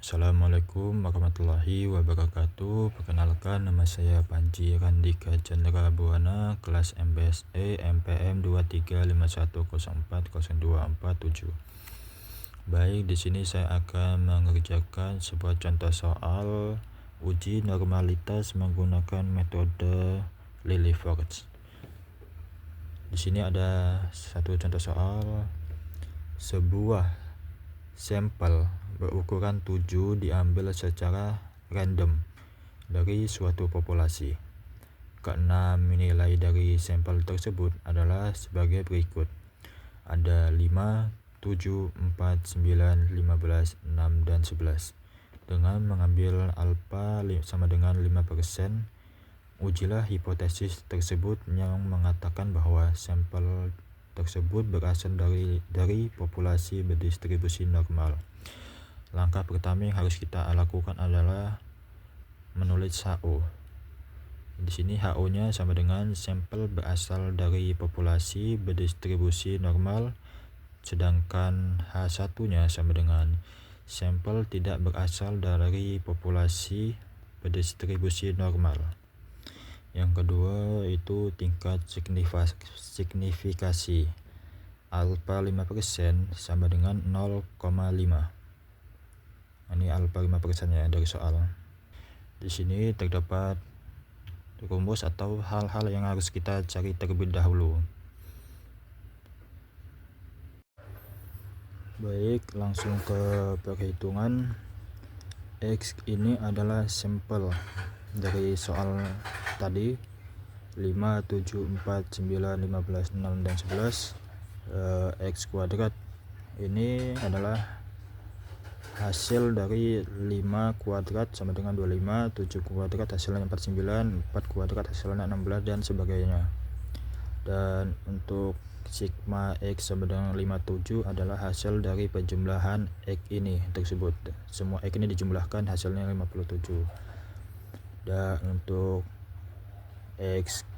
Assalamualaikum warahmatullahi wabarakatuh. Perkenalkan, nama saya Panji Randika Chandra Buana, kelas MBSE MPM 2351040247. Baik, di sini saya akan mengerjakan sebuah contoh soal uji normalitas menggunakan metode Lilliefors. Di sini ada satu contoh soal. Sebuah sampel berukuran 7 diambil secara random dari suatu populasi. Keenam nilai dari sampel tersebut adalah sebagai berikut. Ada 5, 7, 4, 9, 15, 6, dan 11. Dengan mengambil alfa sama dengan 5%, ujilah hipotesis tersebut yang mengatakan bahwa sampel tersebut berasal dari populasi berdistribusi normal. Langkah pertama yang harus kita lakukan adalah menulis HO. Di sini HO-nya sama dengan sampel berasal dari populasi berdistribusi normal, sedangkan H1-nya sama dengan sampel tidak berasal dari populasi berdistribusi normal. Yang kedua itu tingkat signifikasi. Alfa 5% sama dengan 0,5. Ini alfa 5% ya dari soal. Di sini terdapat rumus atau hal-hal yang harus kita cari terlebih dahulu. Baik, langsung ke perhitungan. X ini adalah sampel dari soal tadi, 5, 7, 4, 9, 15, 6, dan 11. X kuadrat ini adalah hasil dari 5 kuadrat sama dengan 25, 7 kuadrat hasilnya 49, 4 kuadrat hasilnya 16, dan sebagainya. Dan untuk sigma X sama dengan 57 adalah hasil dari penjumlahan X ini tersebut. Semua X ini dijumlahkan hasilnya 57. Dan untuk X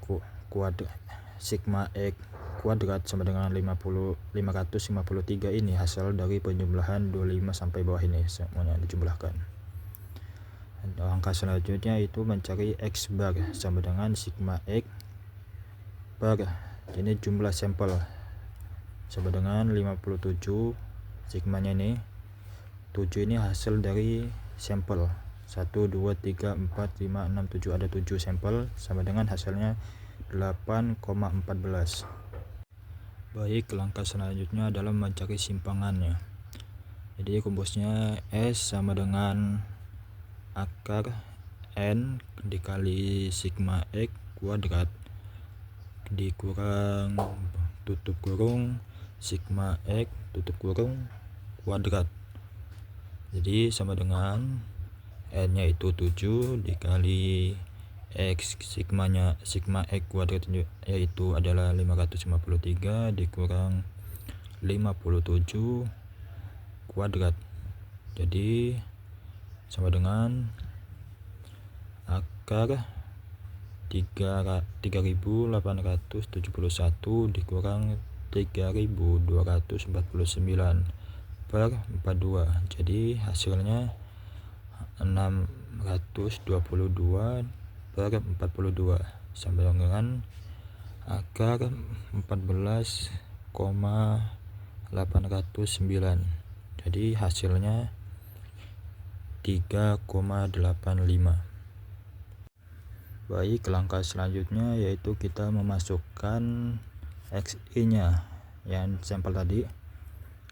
kuadrat, sigma X kuadrat sama dengan 553 ini hasil dari penjumlahan 25 sampai bawah ini, semuanya dijumlahkan. Langkah selanjutnya itu mencari X bar sama dengan sigma X per ini jumlah sampel sama dengan 57, sigmanya ini 7 ini hasil dari sampel 1, 2, 3, 4, 5, 6, 7, ada 7 sampel sama dengan hasilnya 8,14. Baik, langkah selanjutnya adalah mencari simpangannya. Jadi rumusnya S sama dengan akar N dikali sigma X kuadrat dikurang tutup kurung sigma X tutup kurung kuadrat. Jadi sama dengan N nya itu 7 dikali X sigma X kuadrat yaitu adalah 553 dikurang 57 kuadrat. Jadi sama dengan akar 3871 dikurang 3249 per 42. Jadi hasilnya 622 per 42 sama dengan akar 14,809. Jadi hasilnya 3,85. Baik, langkah selanjutnya yaitu kita memasukkan XI nya yang sampel tadi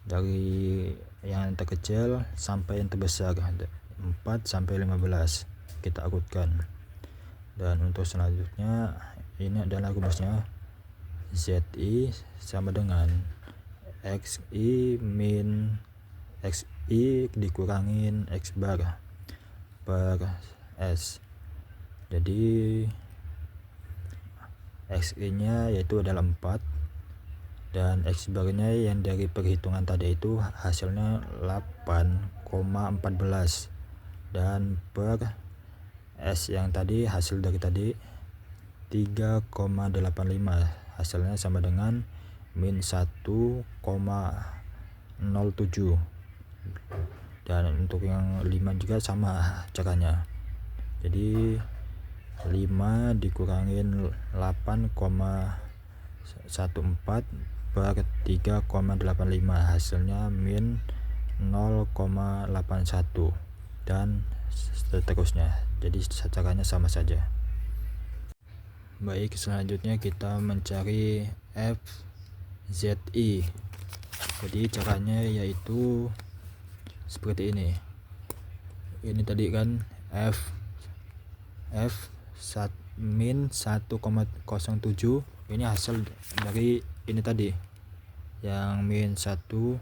dari yang terkecil sampai yang terbesar 4 sampai 15 kita urutkan. Dan untuk selanjutnya ini adalah rumusnya ZI sama dengan XI min XI dikurangin X bar per S. Jadi XI nya yaitu adalah 4 dan X bar nya yang dari perhitungan tadi itu hasilnya 8,14 dan per S yang tadi hasil dari tadi 3,85, hasilnya sama dengan min 1,07. dan untuk yang 5 juga sama caranya. Jadi 5 dikurangin 8,14 per 3,85, hasilnya min 0,81 dan seterusnya. Jadi caranya sama saja. Baik, selanjutnya kita mencari FZI. Jadi caranya yaitu seperti ini. Ini tadi kan F min 1,07, ini hasil dari ini tadi yang min 1,07.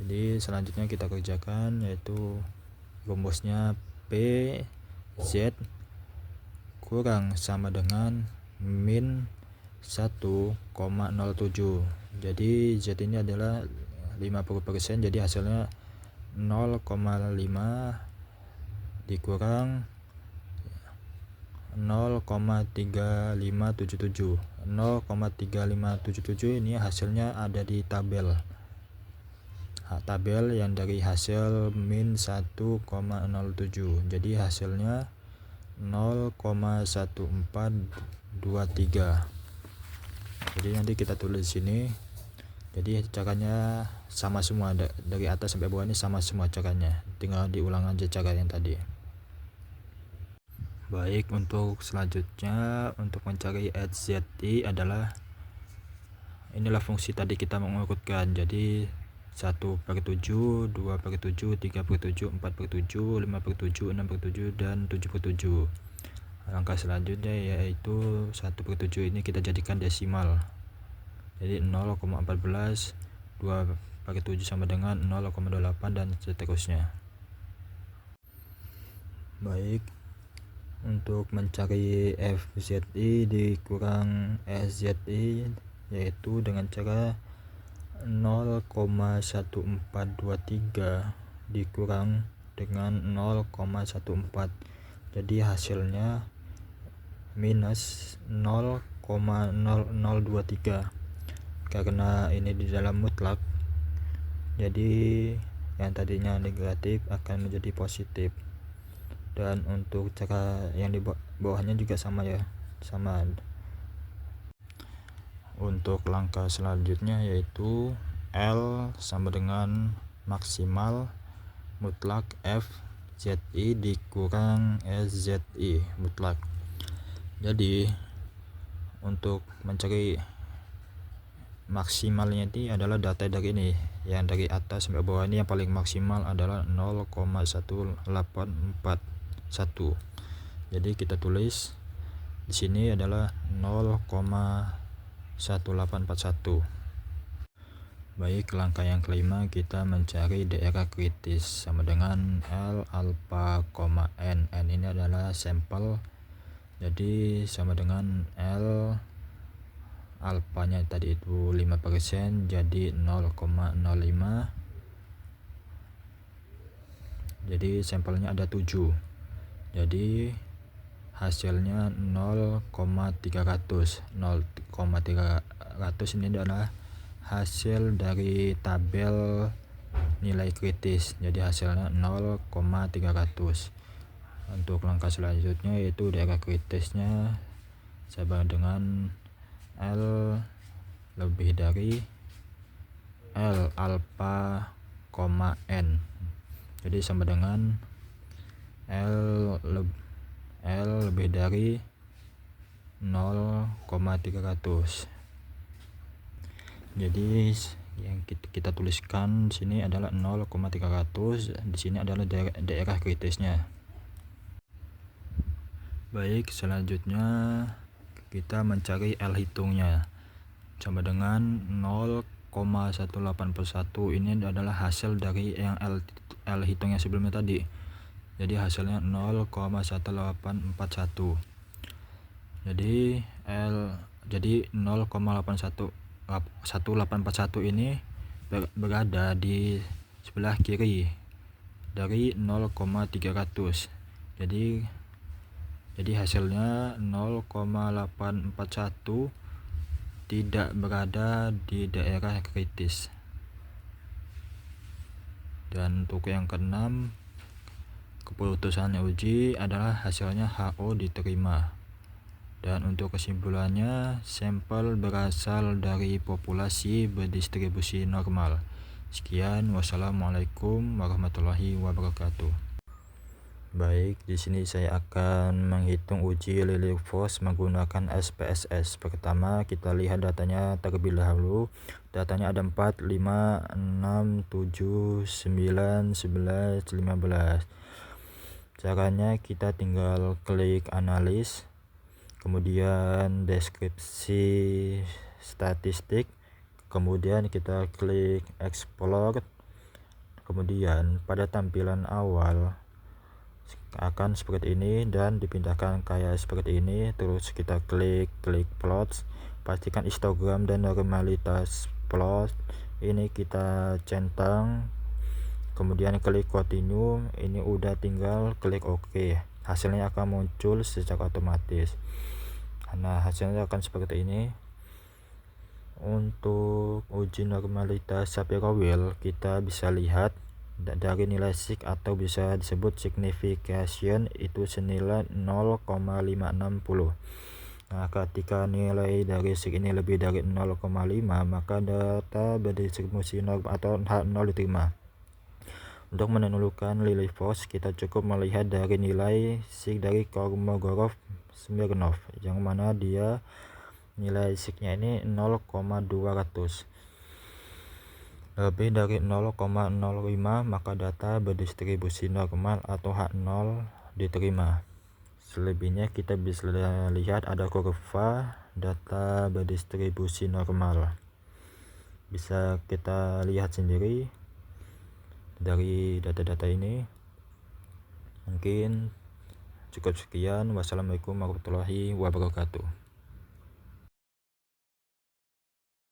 Jadi selanjutnya kita kerjakan, yaitu rumusnya PZ kurang sama dengan min 1,07. Jadi Z ini adalah 50%, jadi hasilnya 0,5 dikurang 0,3577. 0,3577 ini hasilnya ada di tabel yang dari hasil min 1,07. Jadi hasilnya 0,1423. Jadi nanti kita tulis sini. Jadi caranya sama semua, dari atas sampai bawah ini sama semua caranya, tinggal diulang aja cara yang tadi. Baik, untuk selanjutnya untuk mencari HZI adalah inilah fungsi tadi kita mengurutkan. Jadi 1/7, 2/7, 3/7, 4/7, 5/7, 6/7, dan 7/7. Langkah selanjutnya yaitu 1/7 ini kita jadikan desimal. Jadi 0,14, 2/7 sama dengan 0,28 dan seterusnya. Baik, untuk mencari FZI dikurang SZI yaitu dengan cara 0,1423 dikurang dengan 0,14. Jadi hasilnya minus 0,0023. Karena ini di dalam mutlak, jadi yang tadinya negatif akan menjadi positif. Dan untuk cara yang di bawahnya juga sama ya, sama. Untuk langkah selanjutnya yaitu L sama dengan maksimal mutlak FZI dikurang SZI mutlak. Jadi untuk mencari maksimalnya ini adalah data dari ini, yang dari atas sampai bawah ini yang paling maksimal adalah 0,1841. Jadi kita tulis di sini adalah 0,1841. Baik, langkah yang kelima kita mencari daerah kritis sama dengan L alpha, N. N ini adalah sampel, jadi sama dengan L alfanya tadi itu 5%, jadi 0,05. Jadi sampelnya ada 7, jadi hasilnya 0,300. 0,300 ini adalah hasil dari tabel nilai kritis, jadi hasilnya 0,300. Untuk langkah selanjutnya yaitu daerah kritisnya sama dengan L lebih dari L alpha, N. Jadi sama dengan L lebih dari 0,300. Jadi yang kita tuliskan sini adalah 0,300. Di sini adalah daerah kritisnya. Baik, selanjutnya kita mencari L hitungnya sama dengan 0,181. Ini adalah hasil dari yang L hitung yang sebelumnya tadi, jadi hasilnya 0,1841. jadi 0,1841 ini berada di sebelah kiri dari 0,300. Jadi hasilnya 0,841 tidak berada di daerah kritis. Dan untuk yang keenam, keputusan uji adalah hasilnya HO diterima. Dan untuk kesimpulannya, sampel berasal dari populasi berdistribusi normal. Sekian, wassalamualaikum warahmatullahi wabarakatuh. Baik, di sini saya akan menghitung uji Lily Force menggunakan SPSS. Pertama, kita lihat datanya terlebih dahulu. Datanya ada 4, 5, 6, 7, 9, 11, 15. Caranya kita tinggal klik analis, kemudian deskripsi statistik, kemudian kita klik explore. Kemudian pada tampilan awal akan seperti ini dan dipindahkan kayak seperti ini. Terus kita klik plots, pastikan histogram dan normalitas plot ini kita centang, kemudian klik continue. Ini udah tinggal klik OK, hasilnya akan muncul secara otomatis. Nah, hasilnya akan seperti ini. Untuk uji normalitas Shapiro Wheel kita bisa lihat dari nilai sig atau bisa disebut signification itu senilai 0,560. Nah, ketika nilai dari sig ini lebih dari 0,5 maka data berdistribusi normal atau H0 diterima. Untuk menentukan Lily Force kita cukup melihat dari nilai sig dari Kolmogorov-Smirnov, yang mana dia nilai signya ini 0,200. Lebih dari 0,05 maka data berdistribusi normal atau H0 diterima. Selebihnya kita bisa lihat ada kurva data berdistribusi normal. Bisa kita lihat sendiri dari data-data ini. Mungkin cukup sekian. Wassalamualaikum warahmatullahi wabarakatuh.